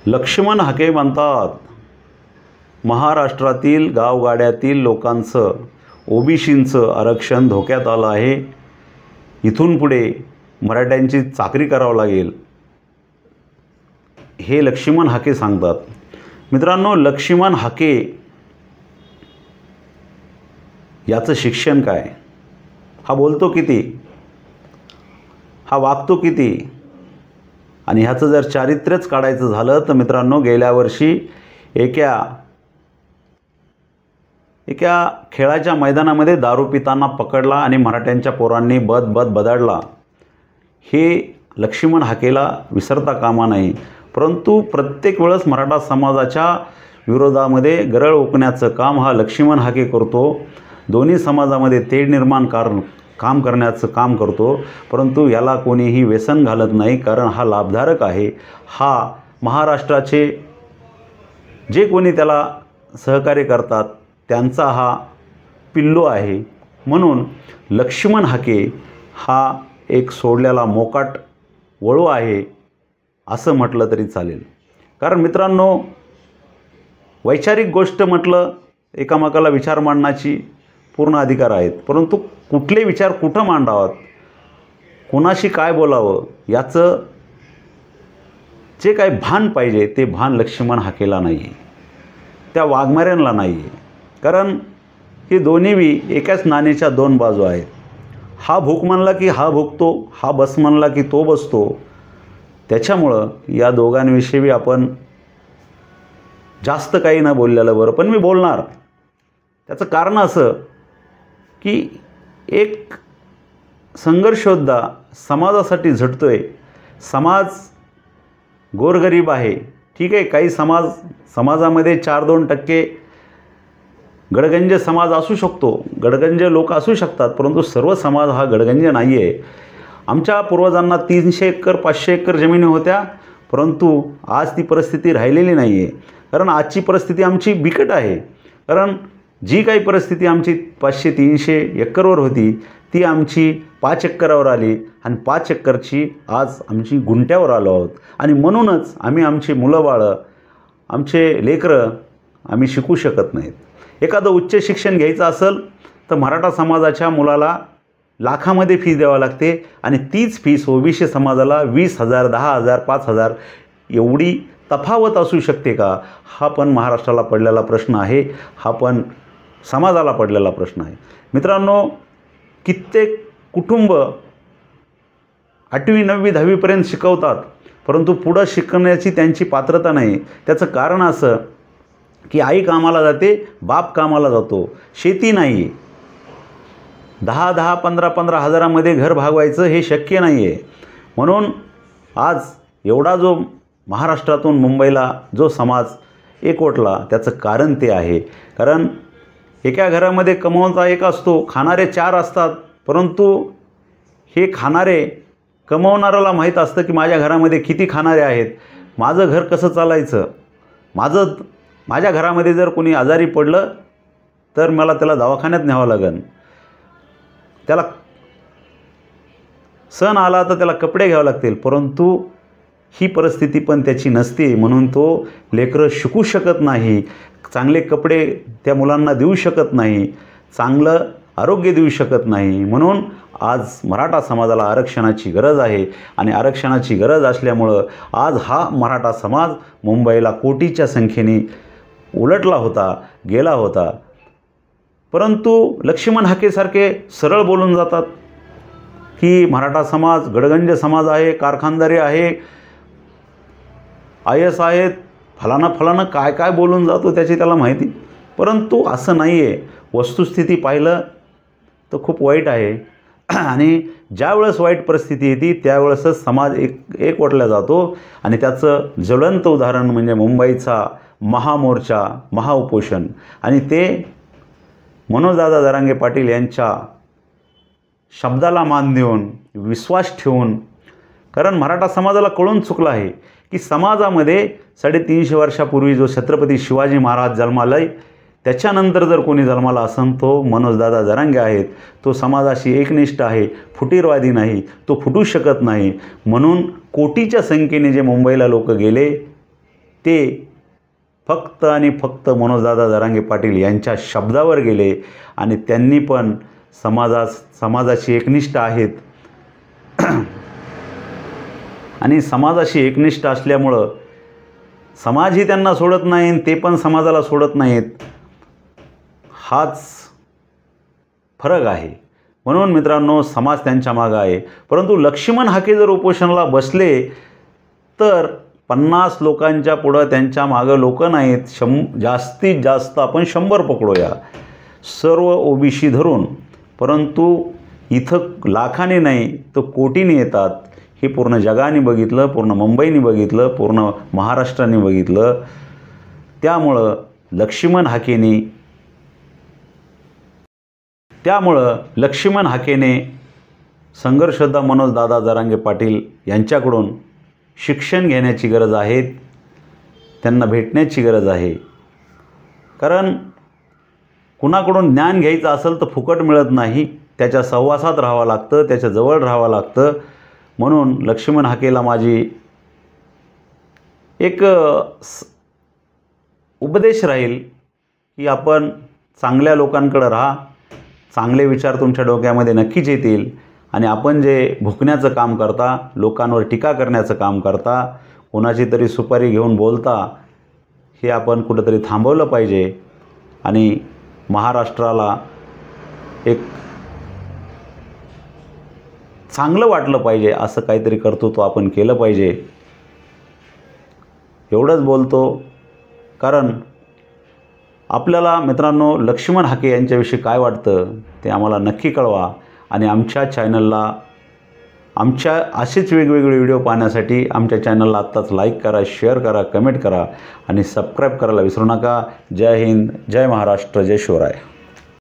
लक्ष्मण हाके म्हणतात, महाराष्ट्रातील गावगाड्यातील लोकांचं ओबीसींचं आरक्षण धोक्यात आलं आहे. इथून पुढे मराठ्यांची चाकरी करावं लागेल, हे लक्ष्मण हाके सांगतात. मित्रांनो, लक्ष्मण हाके याचं शिक्षण काय? हा बोलतो किती, हा वागतो किती, आणि ह्याचं जर चारित्र्यच काढायचं झालं तर मित्रांनो, गेल्या वर्षी एका खेळाच्या मैदानामध्ये दारू पिताना पकडला आणि मराठ्यांच्या पोरांनी बदाडला. हे लक्ष्मण हाकेला विसरता कामा नाही. परंतु प्रत्येक वेळेस मराठा समाजाच्या विरोधामध्ये गरळ ओकण्याचं काम हा लक्ष्मण हाके करतो. दोन्ही समाजामध्ये तेढ निर्माण काम करण्याचं काम करतो. परंतु याला कोणीही व्यसन घालत नाही, कारण हा लाभधारक आहे. हा महाराष्ट्राचे जे कोणी त्याला सहकार्य करतात त्यांचा हा पिल्लू आहे. म्हणून लक्ष्मण हाके हा एक सोडलेला मोकाट वळू आहे असं म्हटलं तरी चालेल. कारण मित्रांनो, वैचारिक गोष्ट म्हटलं, एकामेकाला विचार मांडण्याची पूर्ण अधिकार आहेत. परंतु कुठले विचार कुठं मांडावात, कोणाशी काय बोलावं, याचं जे काही भान पाहिजे ते भान लक्ष्मण हाकेला नाही आहे, त्या वाघमाऱ्यांना नाही आहे. कारण हे दोन्हीही एकाच नाण्याच्या दोन बाजू आहेत. हा भूक म्हणला की हा भुकतो, हा बस म्हणला की तो बसतो. त्याच्यामुळं या दोघांविषयी आपण जास्त काही न बोललेलं बरं. पण मी बोलणार. त्याचं कारण असं की एक संघर्षयोद्धा समाजासाठी झटतोय. समाज गोरगरीब आहे, ठीक आहे. काही समाजामध्ये 4-2% गडगंज समाज असू शकतो, गडगंज लोक असू शकतात. परंतु सर्व समाज हा गडगंज नाही आहे. आमच्या पूर्वजांना 300 एकर 500 एकर जमिनी होत्या, परंतु आज ती परिस्थिती राहिलेली नाही आहे. कारण आजची परिस्थिती आमची बिकट आहे. कारण जी काही परिस्थिती आमची 500-300 एकरवर होती ती आमची 5 एकरावर आली, आणि 5 एकरची आज आमची गुंठ्यावर आलो आहोत. आणि म्हणूनच आम्ही आमची मुलं बाळं, आमचे लेकरं आम्ही शिकू शकत नाहीत. एखादं उच्च शिक्षण घ्यायचं असेल तर मराठा समाजाच्या मुलाला लाखामध्ये फीस द्यावी लागते, आणि तीच फीस ओबीसी समाजाला 20,000, 10,000, 5,000 एवढी तफावत असू शकते का? हा पण महाराष्ट्राला पडलेला प्रश्न आहे. हा पण समाजाला पडलेला प्रश्न आहे. मित्रांनो, कित्येक कुटुंब 8वी 9वी 10वीपर्यंत शिकवतात, परंतु पुढं शिकण्याची त्यांची पात्रता नाही. त्याचं कारण असं की आई कामाला जाते, बाप कामाला जातो, शेती नाही. 10,000, 15,000 हजारामध्ये घर भागवायचं हे शक्य नाही आहे. म्हणून आज एवढा जो महाराष्ट्रातून मुंबईला जो समाज एकवटला त्याचं कारण ते आहे. कारण एका घरामध्ये कमवता एक असतो, खाणारे 4 असतात. परंतु हे खाणारे कमवणाऱ्याला माहीत असतं की माझ्या घरामध्ये किती खाणारे आहेत, माझं घर कसं चालायचं. माझ्या घरामध्ये जर कोणी आजारी पडलं तर मला त्याला दवाखान्यात न्यावं लागेल, त्याला सण आला तर त्याला कपडे घ्यावे लागतील. परंतु ही परिस्थिती पण त्याची नसते. म्हणून तो लेकरं शिकू शकत नाही, चांगले कपडे त्या मुलांना देऊ शकत नाही, चांगलं आरोग्य देऊ शकत नाही. म्हणून आज मराठा समाजाला आरक्षणाची गरज आहे, आणि आरक्षणाची गरज असल्यामुळं आज हा मराठा समाज मुंबईला कोटीच्या संख्येने उलटला होता, गेला होता. परंतु लक्ष्मण हाकेसारखे सरळ बोलून जातात की मराठा समाज गडगंज समाज आहे, कारखानदारी आहे, IS आहेत, फलानं काय काय बोलून जातो त्याची त्याला माहिती. परंतु असं नाही आहे. वस्तुस्थिती पाहिलं तर खूप वाईट आहे. आणि ज्यावेळेस वाईट परिस्थिती येते त्यावेळेसच समाज एकवटला जातो. आणि त्याचं ज्वलंत उदाहरण म्हणजे मुंबईचा महामोर्चा, महाउपोषण. आणि ते मनोजदादा जरांगे पाटील यांच्या शब्दाला मान देऊन, विश्वास ठेवून. कारण मराठा समाजाला कळून चुकलं आहे की समाजामध्ये 350 वर्षापूर्वी जो छत्रपती शिवाजी महाराज जन्माला, त्याच्यानंतर जर कोणी जन्माला असेल तो मनोजदादा जरांगे आहेत. तो समाजाशी एकनिष्ठ आहे, फुटीरवादी नाही, तो फुटू शकत नाही. म्हणून कोटीच्या संख्येने जे मुंबईला लोक गेले ते फक्त आणि फक्त मनोजदादा जरांगे पाटील यांच्या शब्दावर गेले आणि त्यांनी पण समाजाशी एकनिष्ठ आहेत आणि समाजाशी एकनिष्ठ असल्यामुळं समाजही त्यांना सोडत नाही, ते पण समाजाला सोडत नाहीत. हाच फरक आहे. म्हणून मित्रांनो, समाज त्यांच्या मागं आहे. परंतु लक्ष्मण हाके जर उपोषणाला बसले तर 50 लोकांच्या पुढं त्यांच्या मागं लोक नाहीत. जास्तीत जास्त आपण 100 पकडूया सर्व ओबीसी धरून. परंतु इथं लाखाने नाही तर कोटीने येतात. हे पूर्ण जगाने बघितलं, पूर्ण मुंबईने बघितलं, पूर्ण महाराष्ट्राने बघितलं. त्यामुळं लक्ष्मण हाकेने संघर्षयोद्धा मनोजदादा जरांगे पाटील यांच्याकडून शिक्षण घेण्याची गरज आहे. त्यांना भेटण्याची गरज आहे. कारण कुणाकडून ज्ञान घ्यायचं असेल तर फुकट मिळत नाही. त्याच्या सहवासात राहावं लागतं, त्याच्या जवळ राहावं लागतं. म्हणून लक्ष्मण हाकेला माझी एक उपदेश राहील की आपण चांगल्या लोकांकडे राहा. चांगले विचार तुमच्या डोक्यामध्ये नक्कीच येतील. आणि आपण जे भुकण्याचं काम करता, लोकांवर टीका करण्याचं काम करता, कोणाची तरी सुपारी घेऊन बोलता, हे आपण कुठंतरी थांबवलं पाहिजे. आणि महाराष्ट्राला एक चांगलं वाटलं पाहिजे असं काहीतरी कर्तृत्व आपण केलं पाहिजे. एवढंच बोलतो. कारण आपल्याला मित्रांनो लक्ष्मण हाके यांच्याविषयी काय वाटतं ते आम्हाला नक्की कळवा. आणि आमच्या चॅनलला आमच्या असेच वेगवेगळे व्हिडिओ पाहण्यासाठी आमच्या चॅनलला आत्ताच लाईक करा, शेअर करा, कमेंट करा आणि सबस्क्राईब करायला विसरू नका. जय हिंद, जय महाराष्ट्र, जय शिवराय.